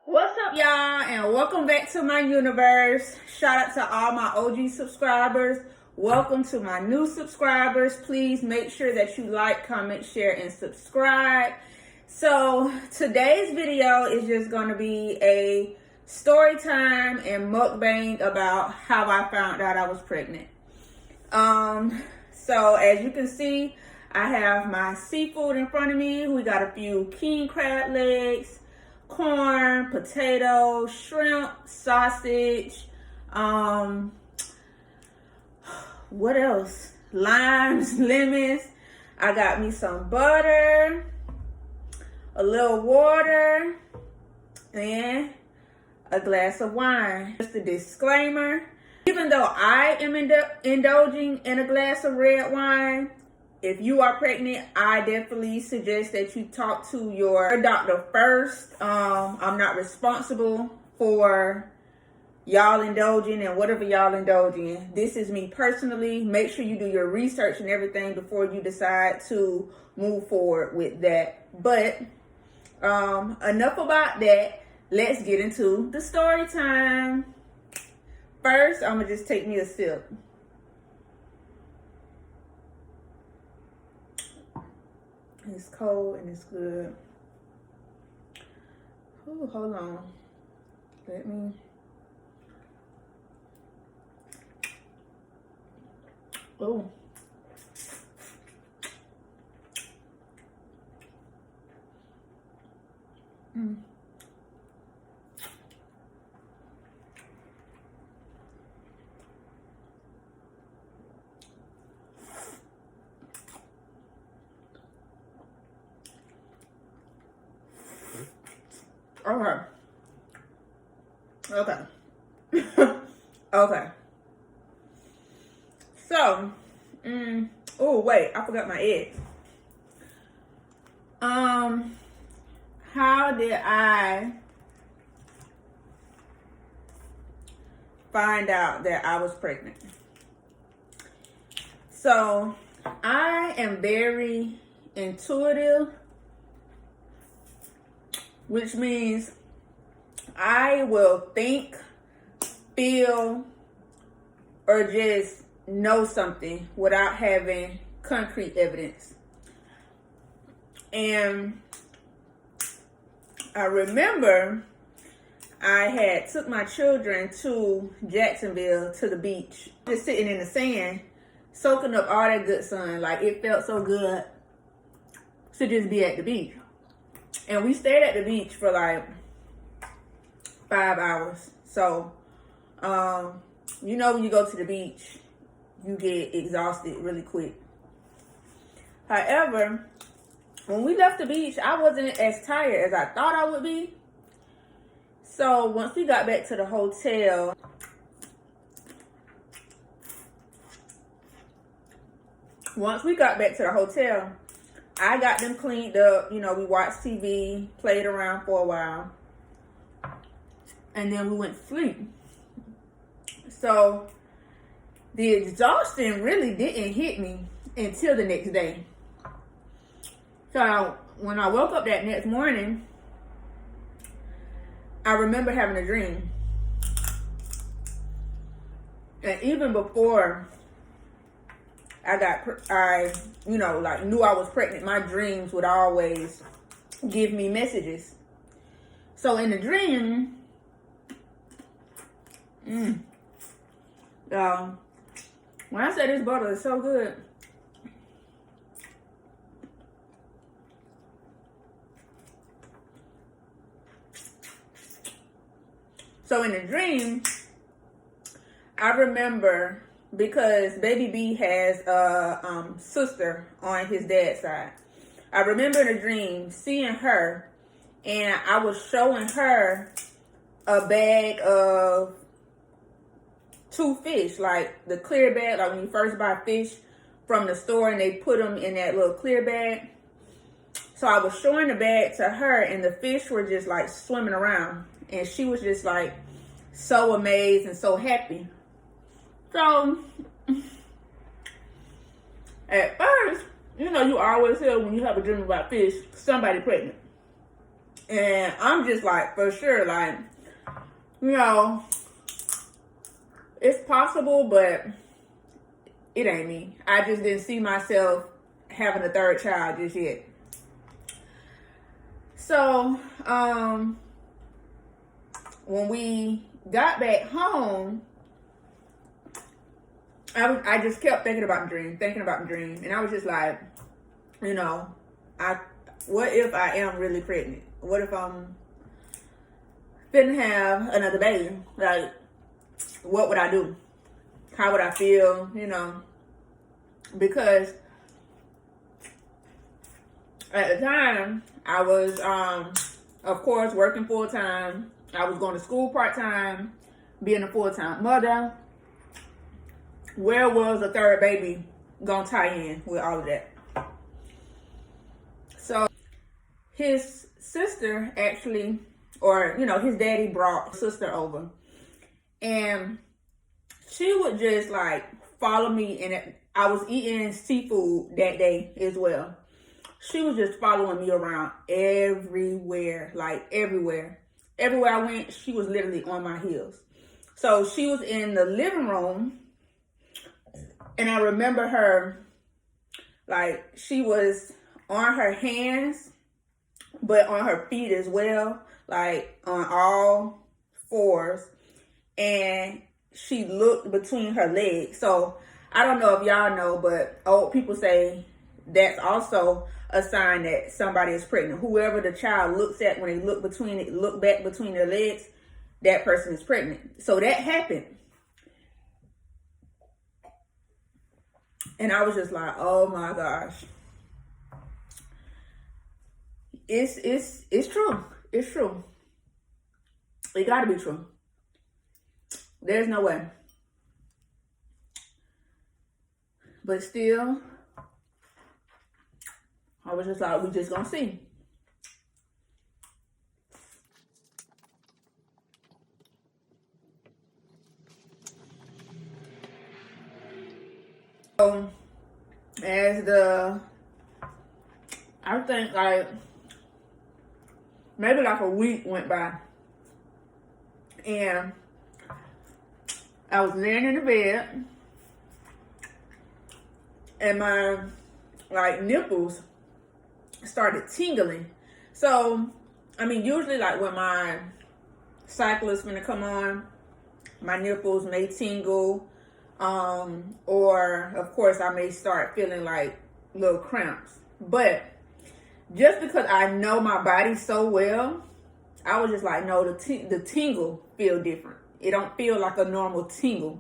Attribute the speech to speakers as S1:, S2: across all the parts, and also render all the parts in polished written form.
S1: What's up, y'all, and welcome back to my universe. Shout out to all my OG subscribers. Welcome to my new subscribers. Please make sure that you like, comment, share, and subscribe. So today's video is just going to be a story time and mukbang about how I found out I was pregnant. So as you can see, I have my seafood in front of me. We got a few king crab legs, corn, potatoes, shrimp, sausage, what else? Limes, lemons. I got me some butter, a little water, and a glass of wine. Just a disclaimer, even though I am indulging in a glass of red wine, if you are pregnant, I definitely suggest that you talk to your doctor first. I'm not responsible for y'all indulging in whatever y'all indulge in. This is me personally. Make sure you do your research and everything before you decide to move forward with that. But enough about that. Let's get into the story time. First, I'm gonna just take me a sip. It's cold and it's good. Oh, hold on. Let me. Oh. Okay. Okay. So, oh wait, I forgot my eggs. How did I find out that I was pregnant? So, I am very intuitive, which means I will think, feel, or just know something without having concrete evidence. And I remember I had took my children to Jacksonville to the beach, just sitting in the sand, soaking up all that good sun. Like, it felt so good to just be at the beach. And we stayed at the beach for like 5 hours. So, you know, when you go to the beach, you get exhausted really quick. However, when we left the beach, I wasn't as tired as I thought I would be. So once we got back to the hotel, I got them cleaned up. You know, we watched TV, played around for a while, and then we went to sleep. So the exhaustion really didn't hit me until the next day. So when I woke up that next morning, I remember having a dream. And even before I knew I was pregnant, my dreams would always give me messages. So in the dream, when I say this butter is so good, so in the dream, I remember, because Baby B has a sister on his dad's side. I remember in a dream seeing her, and I was showing her a bag of 2 fish, like the clear bag, like when you first buy fish from the store and they put them in that little clear bag. So I was showing the bag to her, and the fish were just like swimming around, and she was just like so amazed and so happy. So at first, you know, you always hear when you have a dream about fish, somebody pregnant. And I'm just like, for sure, like, you know, it's possible, but it ain't me. I just didn't see myself having a third child just yet. So, when we got back home, I just kept thinking about the dream, and I was just like, you know, what if I am really pregnant? What if I'm finna have another baby? Like, what would I do? How would I feel? You know, because at the time I was, of course, working full time. I was going to school part time, being a full time mother. Where was a third baby gonna tie in with all of that? So his sister actually, or you know, his daddy brought his sister over, and she would just like follow me. And I was eating seafood that day as well. She was just following me around everywhere, like everywhere. Everywhere I went, she was literally on my heels. So she was in the living room, and I remember her, like, she was on her hands, but on her feet as well, like on all fours. And she looked between her legs. So I don't know if y'all know, but old people say that's also a sign that somebody is pregnant. Whoever the child looks at when they look back between their legs, that person is pregnant. So that happened. And I was just like, oh my gosh. It's true. It's true. It gotta be true. There's no way. But still, I was just like, we just gonna see. So, I think like, maybe like a week went by. And I was laying in the bed, and my like nipples started tingling. So, I mean, usually like when my cycle is gonna come on, my nipples may tingle, or of course I may start feeling like little cramps. But just because I know my body so well, I was just like, no, the tingle feel different. It don't feel like a normal tingle.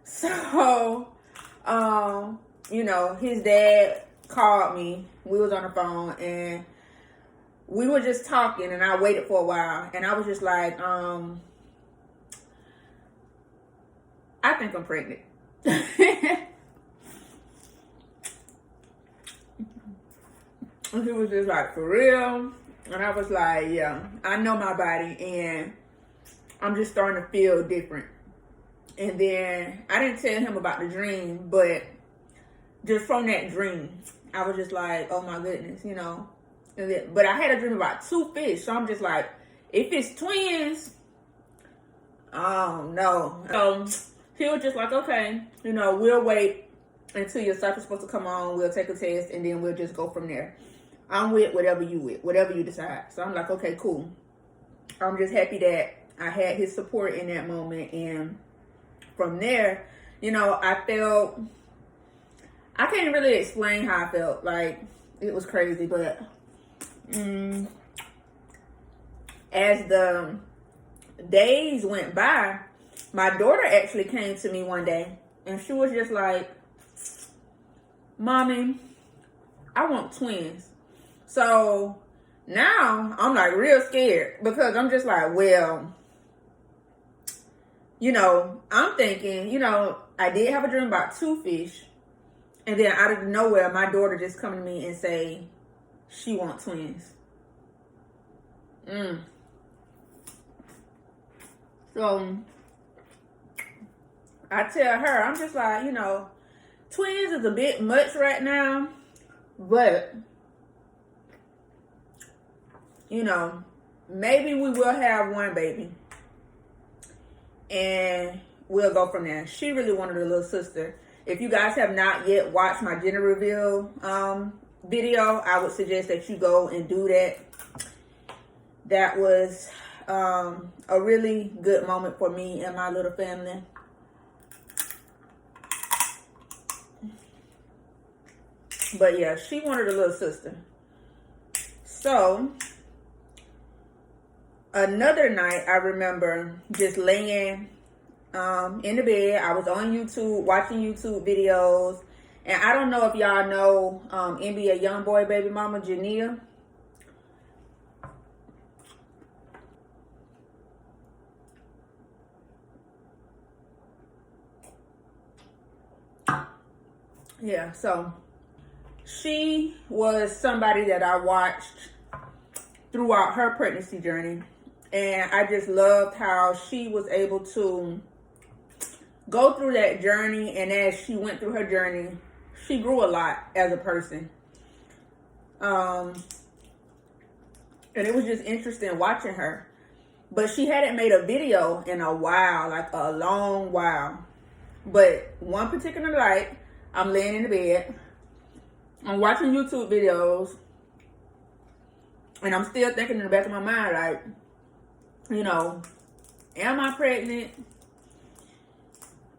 S1: So, you know, his dad called me. We was on the phone, and we were just talking, and I waited for a while, and I was just like, I think I'm pregnant. And he was just like, for real? And I was like, yeah, I know my body, and I'm just starting to feel different. And then I didn't tell him about the dream, but just from that dream, I was just like, oh my goodness, you know. But I had a dream about 2 fish, so I'm just like, if it's twins, oh no. So he was just like, okay, you know, we'll wait until your cycle's supposed to come on. We'll take a test, and then we'll just go from there. I'm with whatever you decide. So I'm like, okay, cool. I'm just happy that I had his support in that moment. And from there, you know, I can't really explain how I felt. Like, it was crazy. But as the days went by, my daughter actually came to me one day, and she was just like, Mommy, I want twins. So now I'm like real scared, because I'm just like, well, you know, I'm thinking, you know, I did have a dream about 2 fish, and then out of nowhere, my daughter just come to me and say she wants twins. So I tell her, I'm just like, you know, twins is a bit much right now, but you know, maybe we will have one baby. And we'll go from there. She really wanted a little sister. If you guys have not yet watched my gender reveal video, I would suggest that you go and do that. That was a really good moment for me and my little family. But yeah, she wanted a little sister. So another night, I remember just laying in the bed. I was on YouTube, watching YouTube videos. And I don't know if y'all know NBA YoungBoy baby mama, Jania. Yeah, so she was somebody that I watched throughout her pregnancy journey. And I just loved how she was able to go through that journey. And as she went through her journey, she grew a lot as a person. And it was just interesting watching her. But she hadn't made a video in a while, like a long while. But one particular night, I'm laying in the bed. I'm watching YouTube videos. And I'm still thinking in the back of my mind, like, you know, am I pregnant?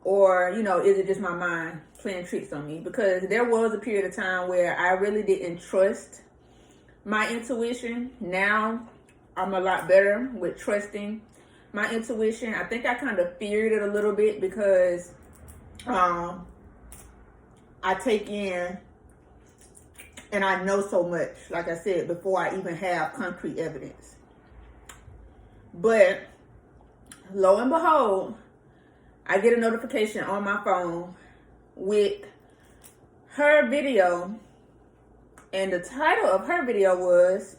S1: Or, you know, is it just my mind playing tricks on me? Because there was a period of time where I really didn't trust my intuition. Now, I'm a lot better with trusting my intuition. I think I kind of feared it a little bit because I take in and I know so much, like I said, before I even have concrete evidence. But lo and behold, I get a notification on my phone with her video. And the title of her video was,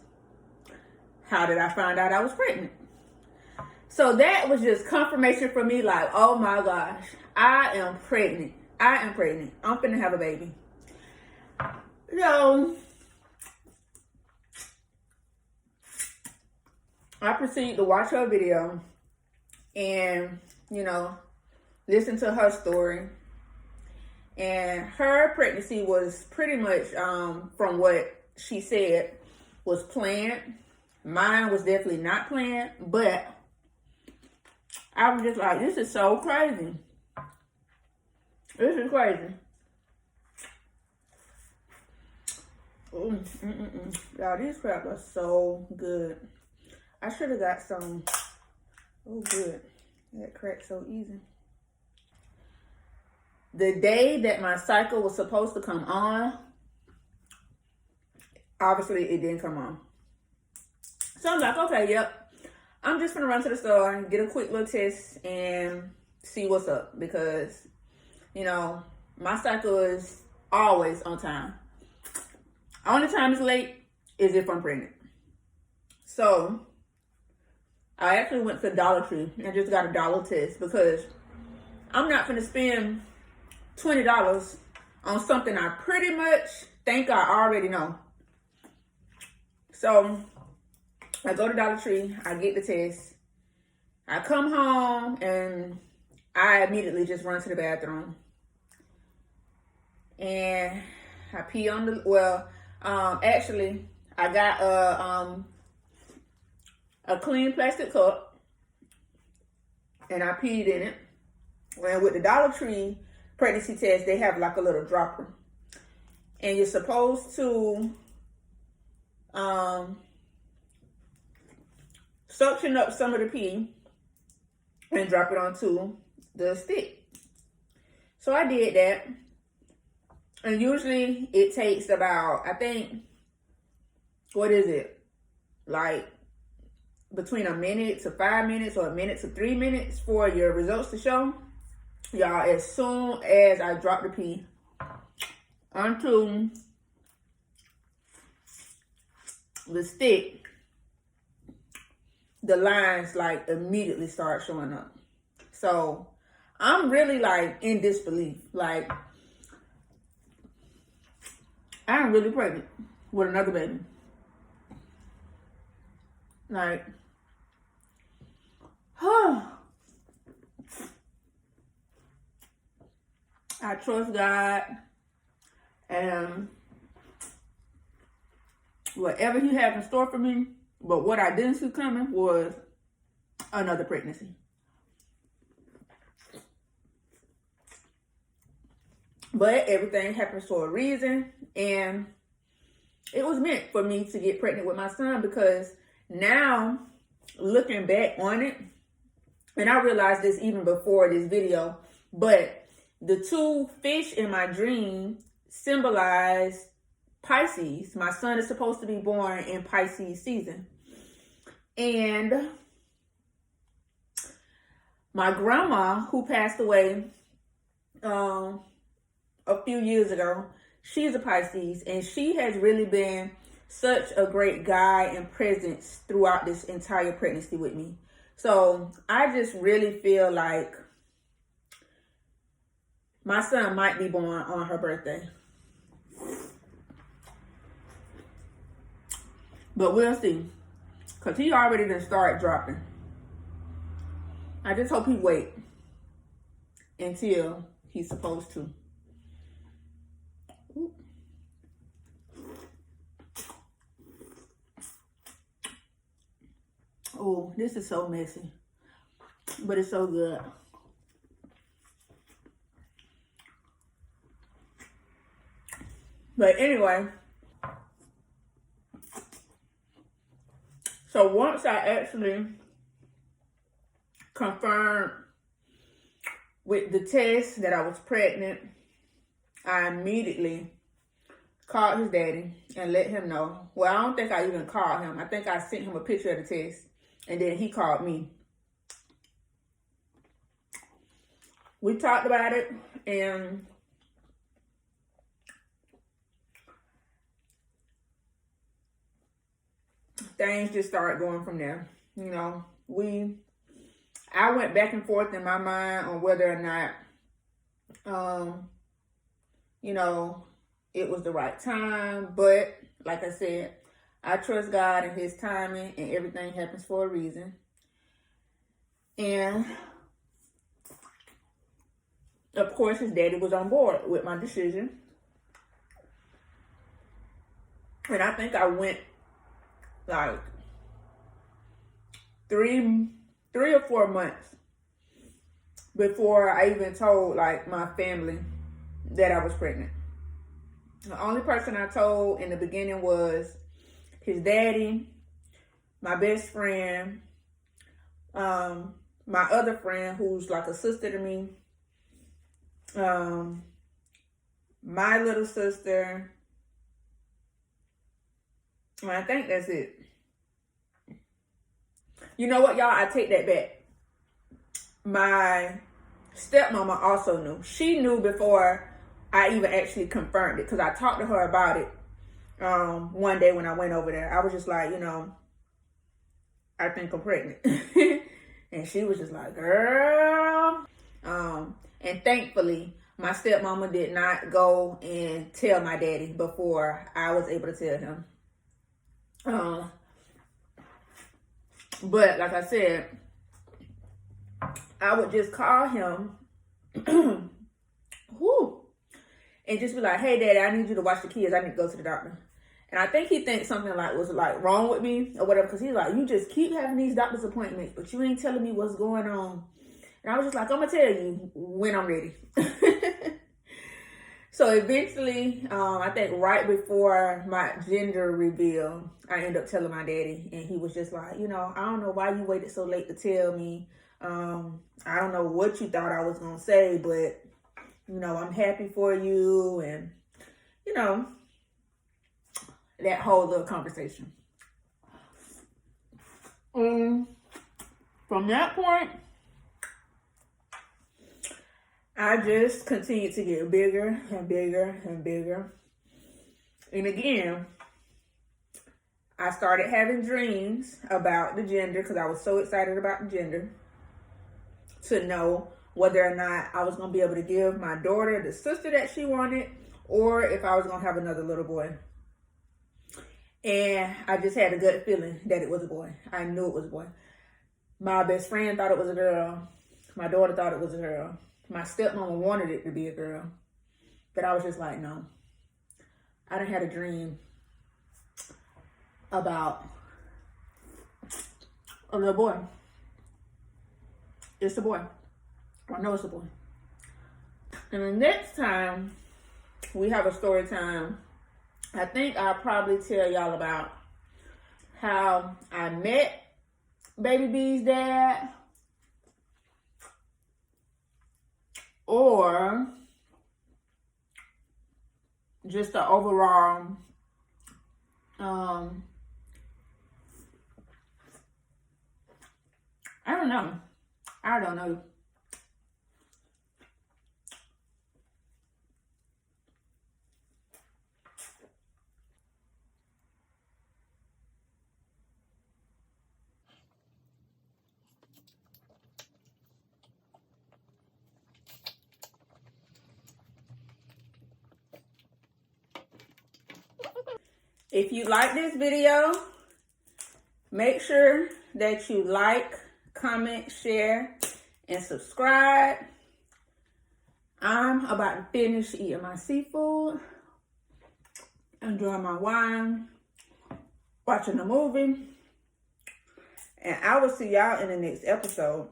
S1: "How did I find out I was pregnant?" So that was just confirmation for me, like, oh my gosh, I am pregnant. I am pregnant. I'm finna have a baby. So I proceeded to watch her video and, you know, listen to her story. And her pregnancy was pretty much, from what she said, was planned. Mine was definitely not planned, but I was just like, this is so crazy. This is crazy. Y'all, these crabs are so good. I should have got some. Oh, good. That cracked so easy. The day that my cycle was supposed to come on, obviously it didn't come on. So I'm like, okay, yep. I'm just gonna run to the store and get a quick little test and see what's up. Because, you know, my cycle is always on time. Only time it's late is if I'm pregnant. So I actually went to Dollar Tree and just got a dollar test because I'm not gonna spend $20 on something I pretty much think I already know. So I go to Dollar Tree, I get the test, I come home, and I immediately just run to the bathroom. And I pee on the, actually, I got a clean plastic cup, and I peed in it. And with the Dollar Tree pregnancy test, they have like a little dropper. And you're supposed to suction up some of the pee and drop it onto the stick. So I did that. And usually it takes about, I think, what is it? Like between a minute to 5 minutes or a minute to 3 minutes for your results to show. Y'all, as soon as I drop the pee onto the stick, the lines like immediately start showing up. So I'm really like in disbelief. Like, I'm really pregnant with another baby. Like, I trust God, and whatever He had in store for me. But what I didn't see coming was another pregnancy. But everything happens for a reason, and it was meant for me to get pregnant with my son, because now, looking back on it, and I realized this even before this video, but the two fish in my dream symbolize Pisces. My son is supposed to be born in Pisces season. And my grandma, who passed away a few years ago, she's a Pisces, and she has really been such a great guide and presence throughout this entire pregnancy with me. So I just really feel like my son might be born on her birthday. But we'll see. Because he already done started dropping. I just hope he wait until he's supposed to. Oh, this is so messy. But it's so good. But anyway, so once I actually confirmed with the test that I was pregnant, I immediately called his daddy and let him know. Well, I don't think I even called him. I think I sent him a picture of the test, and then he called me. We talked about it, and things just started going from there. You know, I went back and forth in my mind on whether or not, you know, it was the right time. But like I said, I trust God and His timing, and everything happens for a reason. And of course, his daddy was on board with my decision. And I think I went like three or 4 months before I even told like my family that I was pregnant. The only person I told in the beginning was his daddy, my best friend, my other friend who's like a sister to me, my little sister, and I think that's it. You know what, y'all? I take that back. My stepmama also knew. She knew before I even actually confirmed it, because I talked to her about it one day when I went over there. I was just like, you know, I think I'm pregnant. And she was just like, girl. And thankfully, my stepmama did not go and tell my daddy before I was able to tell him. But like I said, I would just call him and just be like, hey, daddy, I need you to watch the kids. I need to go to the doctor. And I think he thinks something like was like wrong with me or whatever, because he's like, you just keep having these doctor's appointments, but you ain't telling me what's going on. And I was just like, I'm going to tell you when I'm ready. So eventually, I think right before my gender reveal, I ended up telling my daddy, and he was just like, you know, I don't know why you waited so late to tell me. I don't know what you thought I was going to say, but, you know, I'm happy for you. And, you know, that whole little conversation. From that point, I just continued to get bigger and bigger and bigger. And again, I started having dreams about the gender, because I was so excited about the gender, to know whether or not I was going to be able to give my daughter the sister that she wanted, or if I was going to have another little boy. And I just had a gut feeling that it was a boy. I knew it was a boy. My best friend thought it was a girl. My daughter thought it was a girl. My stepmama wanted it to be a girl. But I was just like, no. I done had a dream about a little boy. It's a boy. I know it's a boy. And the next time we have a story time, I think I'll probably tell y'all about how I met Baby B's dad, or just the overall I don't know. If you like this video, make sure that you like, comment, share, and subscribe. I'm about to finish eating my seafood, enjoying my wine, watching a movie, and I will see y'all in the next episode.